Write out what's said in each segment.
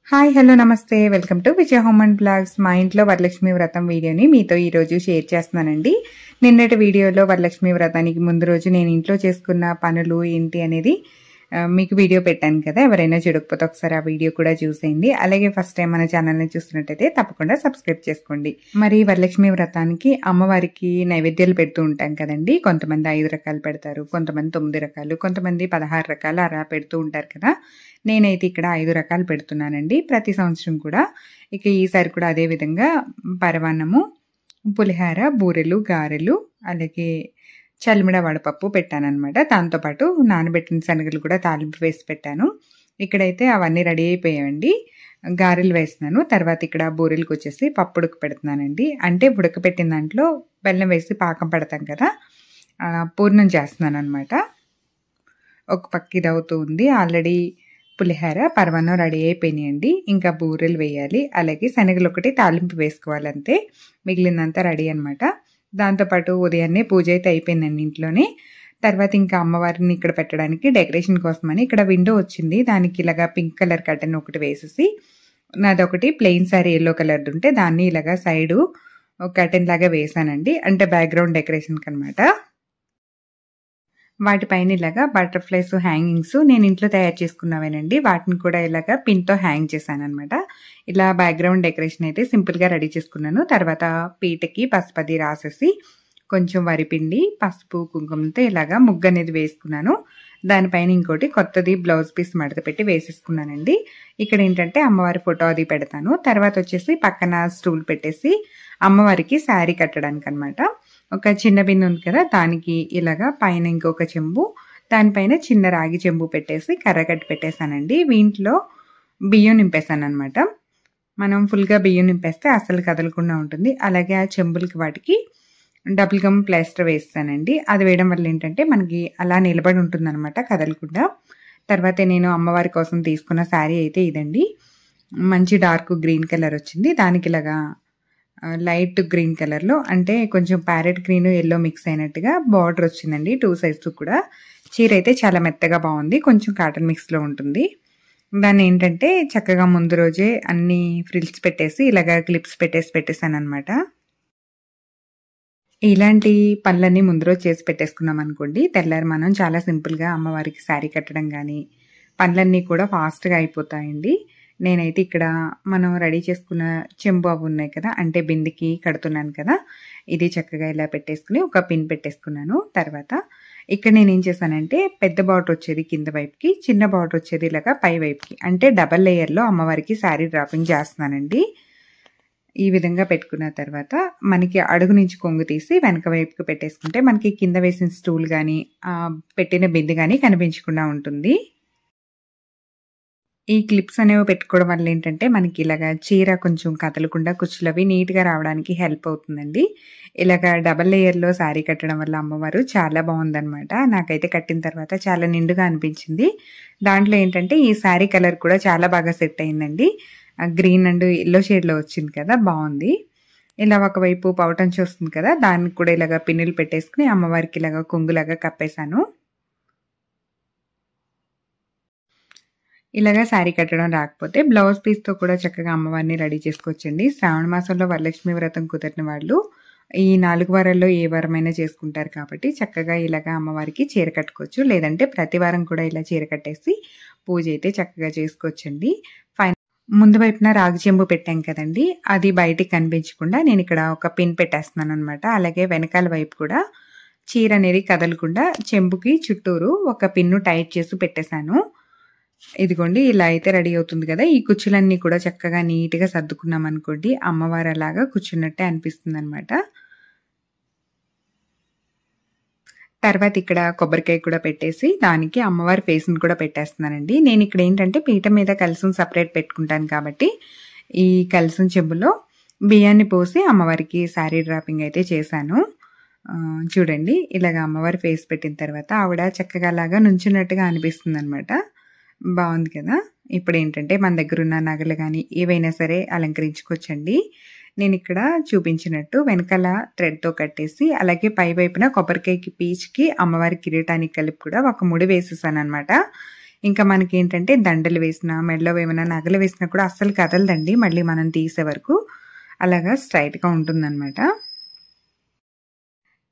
Hi hello నమస్తే welcome to Vijaya home and blogs. మా ఇంట్లో వరలక్ష్మి వ్రతం వీడియోని మీతో ఈరోజు షేర్ చేస్తున్నానండి. నిన్నటి వీడియోలో వరలక్ష్మి వ్రతానికి ముందు రోజు నేను ఇంట్లో చేసుకున్న పనులు ఏంటి అనేది మీకు వీడియో పెట్టాను కదా. ఎవరైనా చూడకపోతే ఒకసారి ఆ వీడియో కూడా చూసేయండి. అలాగే ఫస్ట్ టైం మన ఛానల్ని చూస్తున్నట్టయితే తప్పకుండా సబ్స్క్రైబ్ చేసుకోండి. మరి వరలక్ష్మి వ్రతానికి అమ్మవారికి నైవేద్యాలు పెడుతూ ఉంటాం కదండి. కొంతమంది 5 రకాలు పెడతారు, కొంతమంది 9 రకాలు, కొంతమంది 16 రకాలు అలా పెడుతూ ఉంటారు కదా. నేనైతే ఇక్కడ 5 రకాలు పెడుతున్నానండి ప్రతి సంవత్సరం కూడా. ఇక ఈసారి కూడా అదే విధంగా పరమాన్నము, పులిహార, బూరెలు, గారెలు, అలాగే చలిమిడ వడపప్పు పెట్టానన్నమాట. దాంతోపాటు నానబెట్టిన శనగలు కూడా తాలింపు వేసి పెట్టాను. ఇక్కడైతే అవన్నీ రెడీ అయిపోయాయండి. గారెలు వేస్తున్నాను. తర్వాత ఇక్కడ బూరెలకు వచ్చేసి పప్పు ఉడక పెడుతున్నానండి. అంటే ఉడకపెట్టిన దాంట్లో బెల్లం వేసి పాకం పెడతాం కదా, పూర్ణం చేస్తున్నాను అనమాట. ఒక పక్క ఇది అవుతూ ఉంది. ఆల్రెడీ పులిహార, పరమాన్నం రెడీ అయిపోయినాయండి. ఇంకా బూరెలు వేయాలి, అలాగే శనగలు ఒకటి తాలింపు వేసుకోవాలంతే. మిగిలినంతా రెడీ అనమాట. దాంతోపాటు ఉదయాన్నే పూజ అయితే అయిపోయిందండి ఇంట్లోనే. తర్వాత ఇంకా అమ్మవారిని ఇక్కడ పెట్టడానికి డెకరేషన్ కోసమని ఇక్కడ విండో వచ్చింది. దానికి ఇలాగా పింక్ కలర్ కర్టెన్ ఒకటి వేసేసి, నాదొకటి ప్లెయిన్ సారీ ఎల్లో కలర్ది ఉంటే దాన్ని ఇలాగా సైడు కర్టెన్ లాగా వేసానండి. అంటే బ్యాక్గ్రౌండ్ డెకరేషన్కి అనమాట. వాటిపైన ఇలాగా బటర్ఫ్లైస్ హ్యాంగింగ్స్ నేను ఇంట్లో తయారు చేసుకున్నవేనండి. వాటిని కూడా ఇలాగా పిన్తో హ్యాంగ్ చేశాను అనమాట. ఇలా బ్యాక్గ్రౌండ్ డెకరేషన్ అయితే సింపుల్గా రెడీ చేసుకున్నాను. తర్వాత పీటకి పసుపది రాసేసి కొంచెం వరిపిండి, పసుపు, కుంకుమతో ఇలాగా ముగ్గు అనేది వేసుకున్నాను. దానిపైన ఇంకోటి కొత్తది బ్లౌజ్ పీస్ మడత పెట్టి వేసేసుకున్నానండి. ఇక్కడ ఏంటంటే అమ్మవారి ఫోటో అది పెడతాను. తర్వాత వచ్చేసి పక్కన స్టూల్ పెట్టేసి అమ్మవారికి శారీ కట్టడానికి అనమాట. ఒక చిన్న బిన్ను ఉంది కదా, దానికి ఇలాగా పైన ఇంకొక చెంబు, దానిపైన చిన్న రాగి చెంబు పెట్టేసి కర్ర కట్టి పెట్టేశానండి. వీంట్లో బియ్యం నింపేశాను అనమాట. మనం ఫుల్గా బియ్యం నింపేస్తే అసలు కదలకుండా ఉంటుంది. అలాగే ఆ చెంబులకి వాటికి డబుల్ గమ్ ప్లాస్టర్ వేస్తానండి. అది వేయడం వల్ల ఏంటంటే మనకి అలా నిలబడి ఉంటుంది అనమాట, కదలకుండా. తర్వాత నేను అమ్మవారి కోసం తీసుకున్న శారీ అయితే ఇదండి. మంచి డార్క్ గ్రీన్ కలర్ వచ్చింది. దానికి ఇలాగా లైట్ గ్రీన్ కలర్లో, అంటే కొంచెం ప్యారెట్ గ్రీన్ ఎల్లో మిక్స్ అయినట్టుగా బార్డర్ వచ్చిందండి 2 సైడ్స్ కూడా. చీర అయితే చాలా మెత్తగా బాగుంది, కొంచెం కాటన్ మిక్స్లో ఉంటుంది. దాన్ని ఏంటంటే చక్కగా ముందు రోజే అన్ని ఫ్రిల్స్ పెట్టేసి ఇలాగా క్లిప్స్ పెట్టేసాను అనమాట. ఇలాంటి పనులన్నీ ముందు రోజు చేసి పెట్టేసుకున్నాం అనుకోండి, తెల్లారి మనం చాలా సింపుల్గా అమ్మవారికి శారీ కట్టడం కానీ పనులన్నీ కూడా ఫాస్ట్గా అయిపోతాయండి. నేనైతే ఇక్కడ మనం రెడీ చేసుకున్న చెంబు అవి ఉన్నాయి కదా, అంటే బిందికి కడుతున్నాను కదా, ఇది చక్కగా ఇలా పెట్టేసుకుని ఒక పిన్ పెట్టేసుకున్నాను. తర్వాత ఇక్కడ నేనేం చేశానంటే పెద్ద బార్డర్ వచ్చేది కింద వైపుకి, చిన్న బార్డర్ వచ్చేది ఇలాగా పై వైపుకి, అంటే డబల్ లేయర్లో అమ్మవారికి శారీ డ్రాపింగ్ చేస్తున్నానండి. ఈ విధంగా పెట్టుకున్న తర్వాత మనకి అడుగు నుంచి కొంగు తీసి వెనక వైపుకి పెట్టేసుకుంటే మనకి కింద వేసిన స్టూల్ కానీ పెట్టిన బిందె కానీ కనిపించకుండా ఉంటుంది. ఈ క్లిప్స్ అనేవి పెట్టుకోవడం వల్ల ఏంటంటే మనకి ఇలాగా చీర కొంచెం కదలకుండా కుచ్చులు అవి నీట్గా రావడానికి హెల్ప్ అవుతుందండి. ఇలాగా డబల్ లేయర్లో శారీ కట్టడం వల్ల అమ్మవారు చాలా బాగుందనమాట. నాకైతే కట్టిన తర్వాత చాలా నిండుగా అనిపించింది. దాంట్లో ఏంటంటే ఈ శారీ కలర్ కూడా చాలా బాగా సెట్ అయిందండి. గ్రీన్ అండ్ ఎల్లో షేడ్లో వచ్చింది కదా, బాగుంది. ఇలా ఒకవైపు పౌటంచి వస్తుంది కదా, దానికి కూడా ఇలాగ పిన్నులు పెట్టేసుకుని అమ్మవారికి ఇలాగ కొంగులాగా కప్పేశాను. ఇలాగా శారీ కట్టడం రాకపోతే బ్లౌజ్ పీస్తో కూడా చక్కగా అమ్మవారిని రెడీ చేసుకోవచ్చండి. శ్రావణ మాసంలో వరలక్ష్మి వ్రతం కుదిరిన వాళ్ళు ఈ 4 వారాల్లో ఏ వారమైనా చేసుకుంటారు కాబట్టి చక్కగా ఇలాగా అమ్మవారికి చీర కట్టుకోవచ్చు. లేదంటే ప్రతి వారం కూడా ఇలా చీర కట్టేసి పూజ అయితే చక్కగా చేసుకోవచ్చండి. ముందు వైపున రాగి చెంబు పెట్టాం కదండి, అది బయటికి కనిపించకుండా నేను ఇక్కడ ఒక పిన్ పెట్టేస్తున్నాను అనమాట. అలాగే వెనకాల వైపు కూడా చీర అనేది కదలకుండా చెంబుకి చుట్టూరు ఒక పిన్ను టైట్ చేసి పెట్టేశాను. ఇదిగోండి, ఇలా అయితే రెడీ అవుతుంది కదా. ఈ కుచ్చులన్నీ కూడా చక్కగా నీట్గా సర్దుకున్నాం అనుకోండి, అమ్మవారు అలాగా కూర్చున్నట్టే అనిపిస్తుంది అనమాట. తర్వాత ఇక్కడ కొబ్బరికాయ కూడా పెట్టేసి దానికి అమ్మవారి ఫేస్ని కూడా పెట్టేస్తున్నానండి. నేను ఇక్కడ ఏంటంటే పీట మీద కలసం సపరేట్ పెట్టుకుంటాను కాబట్టి ఈ కలసం చెంబులో బియ్యాన్ని పోసి అమ్మవారికి శారీ డ్రాపింగ్ అయితే చేశాను. చూడండి, ఇలాగ అమ్మవారి ఫేస్ పెట్టిన తర్వాత ఆవిడ చక్కగా లాగా నుంచున్నట్టుగా అనిపిస్తుంది అనమాట. బాగుంది కదా. ఇప్పుడు ఏంటంటే మన దగ్గర ఉన్న నగలు కానీ ఏవైనా సరే అలంకరించుకోవచ్చండి. నేను ఇక్కడ చూపించినట్టు వెనకాల థ్రెడ్తో కట్టేసి అలాగే పై వైపున కొబ్బరికాయకి పీచుకి అమ్మవారి కిరీటానికి కలిపి కూడా ఒక ముడి వేసేసాను అనమాట. ఇంకా మనకేంటంటే దండలు వేసినా, మెడలో ఏమైనా నగలు వేసినా కూడా అస్సలు కదలదండి మళ్ళీ మనం తీసే వరకు. అలాగా స్ట్రైట్‌గా ఉంటుందనమాట.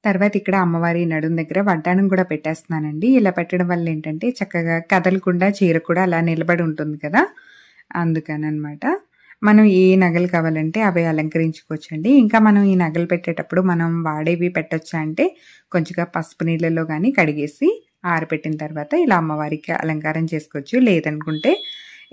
తర్వాత ఇక్కడ అమ్మవారి నడుం దగ్గర వడ్డానం కూడా పెట్టేస్తున్నానండి. ఇలా పెట్టడం వల్ల ఏంటంటే చక్కగా కదలకుండా చీర కూడా అలా నిలబడి ఉంటుంది కదా! అందుకననమాట. మనం ఏ నగలు కావాలంటే అవి అలంకరించుకోవచ్చండి. ఇంకా మనం ఈ నగలు పెట్టేటప్పుడు మనం వాడేవి పెట్టొచ్చా అంటే కొంచెంగా పసుపు నీళ్ళలో గానీ కడిగేసి ఆరబెట్టిన తర్వాత ఇలా అమ్మవారికి అలంకారం చేసుకోవచ్చు. లేదనుకుంటే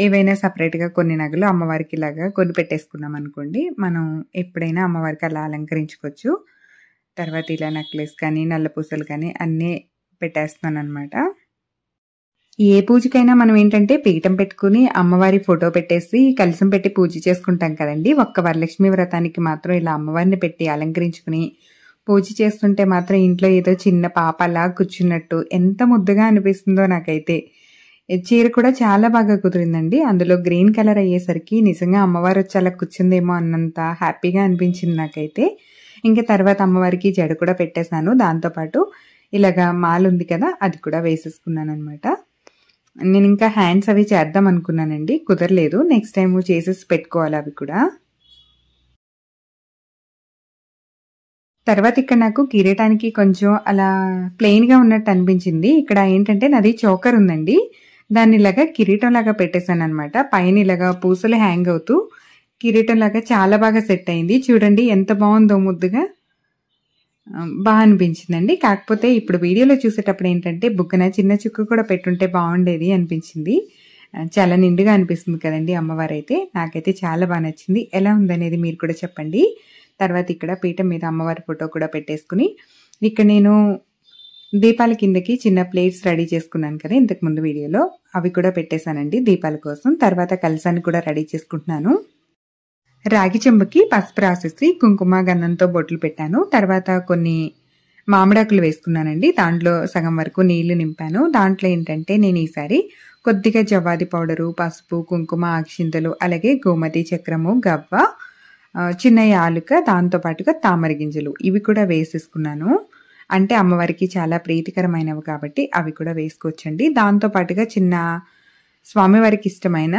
ఏవైనా సెపరేట్‌గా కొన్ని నగలు అమ్మవారికి ఇలాగా కొని పెట్టేసుకున్నామనుకోండి, మనం ఎప్పుడైనా అమ్మవారికి అలా అలంకరించుకోవచ్చు. తర్వాత ఇలా నెక్లెస్ కానీ, నల్ల పూసలు కానీ అన్నీ పెట్టేస్తున్నాననమాట. ఏ పూజకైనా మనం ఏంటంటే పీఠం పెట్టుకుని అమ్మవారి ఫోటో పెట్టేసి కలశం పెట్టి పూజ చేసుకుంటాం కదండీ! ఒక్క వరలక్ష్మి వ్రతానికి మాత్రం ఇలా అమ్మవారిని పెట్టి అలంకరించుకుని పూజ చేస్తుంటే మాత్రం ఇంట్లో ఏదో చిన్న పాప అలా కూర్చున్నట్టు ఎంత ముద్దుగా అనిపిస్తుందో నాకైతే. ఈ చీర కూడా చాలా బాగా కుదిరిందండి. అందులో గ్రీన్ కలర్ అయ్యేసరికి నిజంగా అమ్మవారు వచ్చి అలా కూర్చుందేమో అన్నంత హ్యాపీగా అనిపించింది నాకైతే. ఇంక తర్వాత అమ్మవారికి జడ కూడా పెట్టేశాను. దాంతో పాటు ఇలాగా మాల ఉంది కదా! అది కూడా వేసేసుకున్నాననమాట. నేనింకా హ్యాండ్స్ అవి చేద్దాం అనుకున్నానండి. కుదరలేదు. నెక్స్ట్ టైము చేసేసి పెట్టుకోవాలి అవి కూడా. తర్వాత ఇక్కడ నాకు కిరీటానికి కొంచెం అలా ప్లెయిన్‌గా ఉన్నట్టు అనిపించింది. ఇక్కడ ఏంటంటే నాది చోకర్ ఉందండి. దాన్ని ఇలాగా కిరీటంలాగా పెట్టేసాననమాట. పైన ఇలాగా పూసలు హ్యాంగ్ అవుతూ కిరీటంలాగా చాలా బాగా సెట్ అయింది. చూడండి ఎంత బావుందో ముద్దుగా. బా అనిపించిందండి. కాకపోతే ఇప్పుడు వీడియోలో చూసేటప్పుడు ఏంటంటే బుగ్గన చిన్న చుక్క కూడా పెట్టుంటే బావుండేది అనిపించింది. చాలా నిండుగా అనిపిస్తుంది కదండీ అమ్మవారైతే. నాకైతే చాలా బా నచ్చింది. ఎలా ఉందనేది మీరు కూడా చెప్పండి. తర్వాత ఇక్కడ పీఠం మీద అమ్మవారి ఫోటో కూడా పెట్టేసుకుని, ఇక్కడ నేను దీపాల కిందకి చిన్న ప్లేట్స్ రెడీ చేసుకున్నాను కదా ఇంతకుముందు వీడియోలో. అవి కూడా పెట్టేశానండి దీపాల కోసం. తర్వాత కలశాన్ని కూడా రెడీ చేసుకుంటున్నాను. రాగి చెంబుకి పసుపు రాసేసి కుంకుమ గంధంతో బొట్లు పెట్టాను. తర్వాత కొన్ని మామిడాకులు వేసుకున్నానండి. దాంట్లో సగం వరకు నీళ్లు నింపాను. దాంట్లో ఏంటంటే నేను ఈసారి కొద్దిగా జవ్వాది పౌడరు, పసుపు, కుంకుమ, అక్షింతలు, అలాగే గోమతి చక్రము, గవ్వ, చిన్న యాలుక, దాంతో పాటుగా తామర గింజలు ఇవి కూడా వేసేసుకున్నాను. అంటే అమ్మవారికి చాలా ప్రీతికరమైనవి కాబట్టి అవి కూడా వేసుకోవచ్చండి. దాంతో పాటుగా చిన్న స్వామివారికి ఇష్టమైన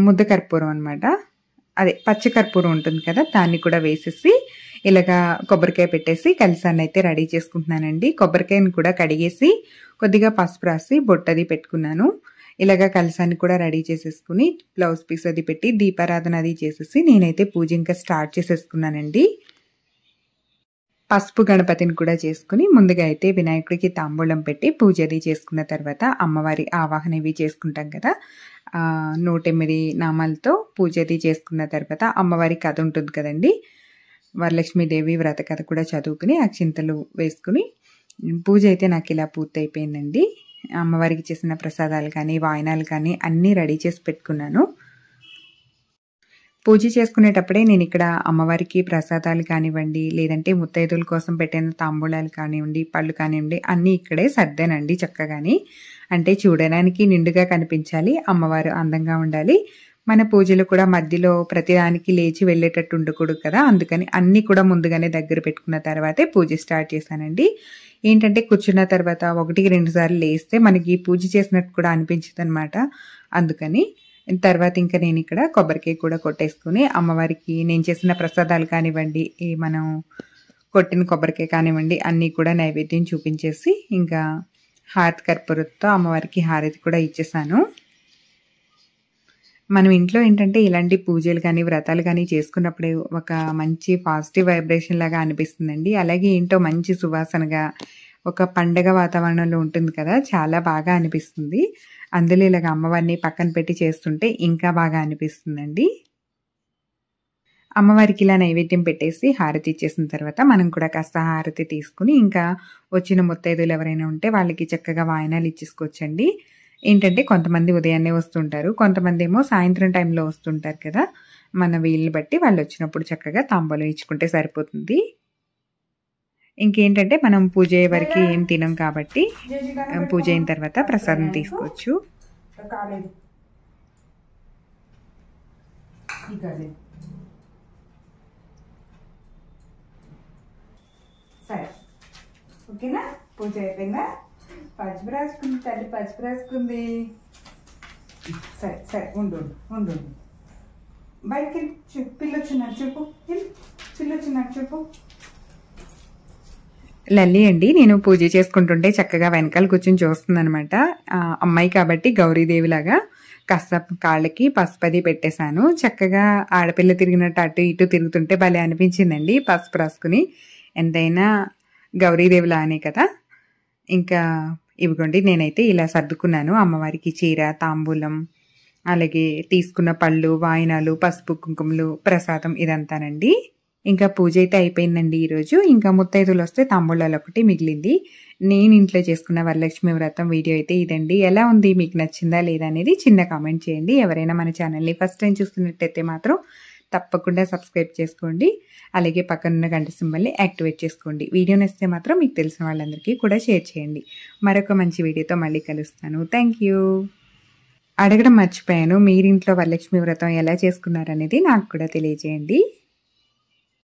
ముద్ద కర్పూరం అనమాట. అదే పచ్చ కర్పూరం ఉంటుంది కదా, దాన్ని కూడా వేసేసి ఇలాగా కొబ్బరికాయ పెట్టేసి కలశాన్ని అయితే రెడీ చేసుకుంటున్నానండి. కొబ్బరికాయను కూడా కడిగేసి కొద్దిగా పసుపు రాసి బొట్టది పెట్టుకున్నాను. ఇలాగా కలశాన్ని కూడా రెడీ చేసేసుకుని బ్లౌజ్ పీస్ అది పెట్టి దీపారాధన అది చేసేసి నేనైతే పూజ ఇంకా స్టార్ట్ చేసేసుకున్నానండి. పసుపు గణపతిని కూడా చేసుకుని ముందుగా అయితే వినాయకుడికి తాంబూలం పెట్టి పూజ అది చేసుకున్న తర్వాత అమ్మవారి ఆవాహన ఇవి చేసుకుంటాం కదా. 108 నామాలతో పూజ అది చేసుకున్న తర్వాత అమ్మవారి కథ ఉంటుంది కదండి, వరలక్ష్మీదేవి వ్రత కథ కూడా చదువుకుని అక్షింతలు వేసుకుని పూజ అయితే నాకు ఇలా పూర్తయిపోయిందండి. అమ్మవారికి చేసిన ప్రసాదాలు కానీ వాయనాలు కానీ అన్నీ రెడీ చేసి పెట్టుకున్నాను. పూజ చేసుకునేటప్పుడే నేను ఇక్కడ అమ్మవారికి ప్రసాదాలు కానివ్వండి, లేదంటే ముత్తైదుల కోసం పెట్టిన తాంబూలాలు కానివ్వండి, పళ్ళు కానివ్వండి అన్నీ ఇక్కడే సర్దానండి చక్కగాని. అంటే చూడడానికి నిండుగా కనిపించాలి, అమ్మవారు అందంగా ఉండాలి. మన పూజలు కూడా మధ్యలో ప్రతిదానికి లేచి వెళ్ళేటట్టు ఉండకూడదు కదా, అందుకని అన్నీ కూడా ముందుగానే దగ్గర పెట్టుకున్న తర్వాతే పూజ స్టార్ట్ చేశానండి. ఏంటంటే కూర్చున్న తర్వాత 1-2 సార్లు లేస్తే మనకి పూజ చేసినట్టు కూడా అనిపించదు అనమాట. అందుకని తర్వాత ఇంకా నేను ఇక్కడ కొబ్బరికాయ కూడా కొట్టేసుకుని అమ్మవారికి నేను చేసిన ప్రసాదాలు కానివ్వండి, ఈ మనం కొట్టిన కొబ్బరికాయ కానివ్వండి అన్నీ కూడా నైవేద్యం చూపించేసి ఇంకా హారతి కర్పూరంతో అమ్మవారికి హారతి కూడా ఇచ్చేసాను. మనం ఇంట్లో ఏంటంటే ఇలాంటి పూజలు కానీ వ్రతాలు కానీ చేసుకున్నప్పుడే ఒక మంచి పాజిటివ్ వైబ్రేషన్ లాగా అనిపిస్తుందండి. అలాగే ఏంటో మంచి సువాసనగా ఒక పండగ వాతావరణంలో ఉంటుంది కదా, చాలా బాగా అనిపిస్తుంది. అందులో ఇలాగ అమ్మవారిని పక్కన పెట్టి చేస్తుంటే ఇంకా బాగా అనిపిస్తుందండి. అమ్మవారికి ఇలా నైవేద్యం పెట్టేసి హారతి ఇచ్చేసిన తర్వాత మనం కూడా కాస్త హారతి తీసుకుని ఇంకా వచ్చిన ముత్తైదులు ఎవరైనా ఉంటే వాళ్ళకి చక్కగా వాయనాలు ఇచ్చేసుకోవచ్చండి. ఏంటంటే కొంతమంది ఉదయాన్నే వస్తుంటారు, కొంతమంది ఏమో సాయంత్రం టైంలో వస్తుంటారు కదా, మన వీలుని బట్టి వాళ్ళు వచ్చినప్పుడు చక్కగా తాంబూలం ఇచ్చుకుంటే సరిపోతుంది. ఇంకేంటంటే మనం పూజ అయ్యే వరకు ఏం తినం కాబట్టి పూజ అయిన తర్వాత ప్రసాదం తీసుకోవచ్చు. సరే ఓకేనా, పూజ అయిపోయిందా? పసుపు రాసుకుంది తల్లి, పసుపు రాసుకుంది. సరే సరే ఉండు ఉండు బయటికి పిల్లొచ్చినారు చెప్పు, పిల్లొచ్చినారు చెప్పు. లల్లి అండి, నేను పూజ చేసుకుంటుంటే చక్కగా వెనకాల కూర్చొని చూస్తుంది అనమాట. అమ్మాయి కాబట్టి గౌరీదేవిలాగా కాస్త కాళ్ళకి పసుపది పెట్టేశాను. చక్కగా ఆడపిల్ల తిరిగినట్టు అటు ఇటు తిరుగుతుంటే భలే అనిపించిందండి. పసుపు రాసుకుని ఎంతైనా గౌరీదేవిలా అనే కదా. ఇంకా ఇవిగోండి నేనైతే ఇలా సర్దుకున్నాను. అమ్మవారికి చీర, తాంబూలం, అలాగే తీసుకున్న పళ్ళు, వాయినాలు, పసుపు కుంకుమలు, ప్రసాదం ఇదంతానండి. ఇంకా పూజ అయితే అయిపోయిందండి ఈరోజు. ఇంకా ముత్తైదులు వస్తే తాంబూలాలు ఒకటి మిగిలింది. నేను ఇంట్లో చేసుకున్న వరలక్ష్మి వ్రతం వీడియో అయితే ఇదండి. ఎలా ఉంది, మీకు నచ్చిందా లేదా అనేది చిన్న కామెంట్ చేయండి. ఎవరైనా మన ఛానల్ని ఫస్ట్ టైం చూస్తున్నట్టయితే మాత్రం తప్పకుండా సబ్స్క్రైబ్ చేసుకోండి. అలాగే పక్కనున్న గంట సింబల్ని యాక్టివేట్ చేసుకోండి. వీడియో నచ్చితే మాత్రం మీకు తెలిసిన వాళ్ళందరికీ కూడా షేర్ చేయండి. మరొక మంచి వీడియోతో మళ్ళీ కలుస్తాను. Thank you. అడగడం మర్చిపోయాను, మీరింట్లో వరలక్ష్మి వ్రతం ఎలా చేసుకున్నారనేది నాకు కూడా తెలియజేయండి.